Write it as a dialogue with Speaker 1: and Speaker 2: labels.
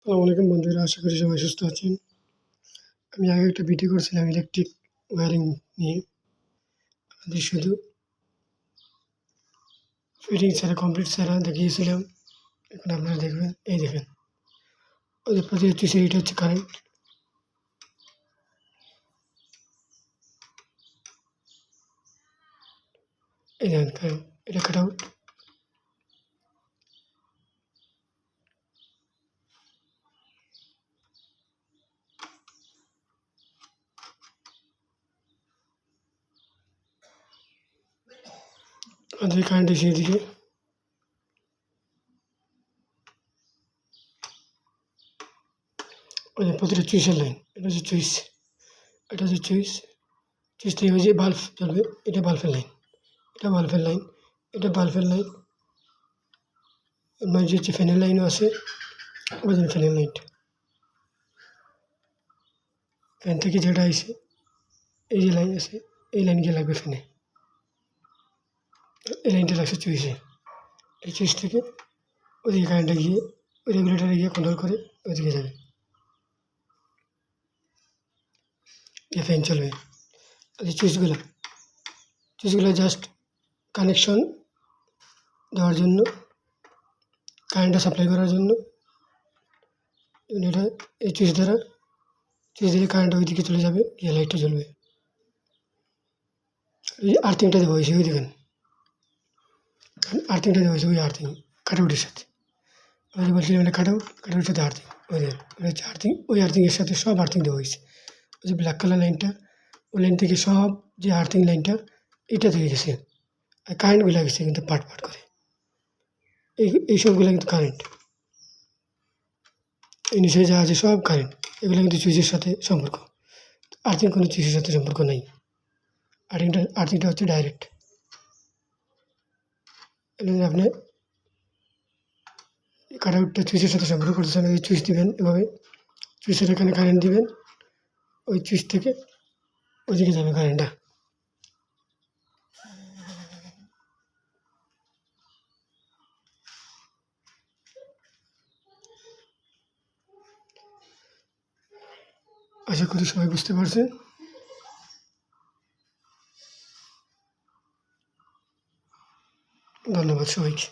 Speaker 1: আসসালামু আলাইকুম বন্ধুরা, আশা করি সবাই সুস্থ আছেন। আমি আগে একটা ভিডিও করেছিলাম ইলেকট্রিক ওয়্যারিং নিয়ে। আপনাদের শুধু ফিটিং ছাড়া, কমপ্লিট ছাড়া দেখিয়েছিলাম। এখন আপনারা দেখবেন, এই দেখেন। ওই যে প্রতি হচ্ছে এটা হচ্ছে কারেন্ট। এই দেখেন কারেন্ট, এটা কাট আউট। আর যদি কারেন্ট এসে এদিকে, ওই যে প্রতিটা চুইসের লাইন, এটা হচ্ছে চুইস, এটা হচ্ছে চুইস। চুইস থেকে ওই যে বাল্ব জ্বলবে, এটা বাল্বের লাইন, এটা বাল্বের লাইন, এটা বাল্বের লাইন। এর মাঝে হচ্ছে ফ্যানের লাইনও আছে, ওই যে ফ্যানের লাইনটা। ফ্যান থেকে যেটা আসে, এই যে লাইন আছে, এই লাইন গিয়ে লাগবে ফ্যানে। এই লাইনটা লাগছে চুইসে। এই চুইস থেকে ওইদিকে কারেন্টটা গিয়ে ওই রেগুলেটারে গিয়ে কন্ট্রোল করে ওইদিকে যাবে, গিয়ে ফ্যান চলবে। আর এই চুইসগুলো জাস্ট কানেকশন দেওয়ার জন্য, কারেন্টটা সাপ্লাই করার জন্য। এটা এই চুইস দিলে কারেন্টটা ওইদিকে চলে যাবে, গিয়ে লাইটটা জ্বলবে। এই আর্থিংটা দেওয়া হয়েছে, ওই দেখেন আর্থিংটা দেওয়া হয়েছে, ওই আর্থিং কাটআউটের সাথে। আমি যে বলছিলাম এটা কাটআউটের সাথে আর্থিং, ওই দেখেন ওটা হচ্ছে আর্থিং। ওই আর্থিংয়ের সাথে সব আর্থিং দেওয়া হয়েছে। ওই যে ব্ল্যাক কালার লাইনটা, ওই লাইন থেকে সব যে আর্থিং লাইনটা এটা থেকে গেছে। আর কারেন্টগুলো গেছে কিন্তু পাট করে। এই সবগুলো কিন্তু কারেন্ট। এই নিচে যা আছে সব কারেন্ট। এগুলো কিন্তু চুইসের সাথে সম্পর্ক। আর্থিং কোনো চুইসের সাথে সম্পর্ক নেই। আর্থিংটা হচ্ছে ডাইরেক্ট। আপনি কাটআউটটা চুইসের সাথে সম্পর্ক করতে চান, ওই চুইস দিবেন এভাবে, চুইসের এখানে কারেন্ট দিবেন, ওই চুইস থেকে ওইদিকে যাবে কারেন্টটা। আশা করি সবাই বুঝতে পারছেন। ধন্যবাদ সবাইকে।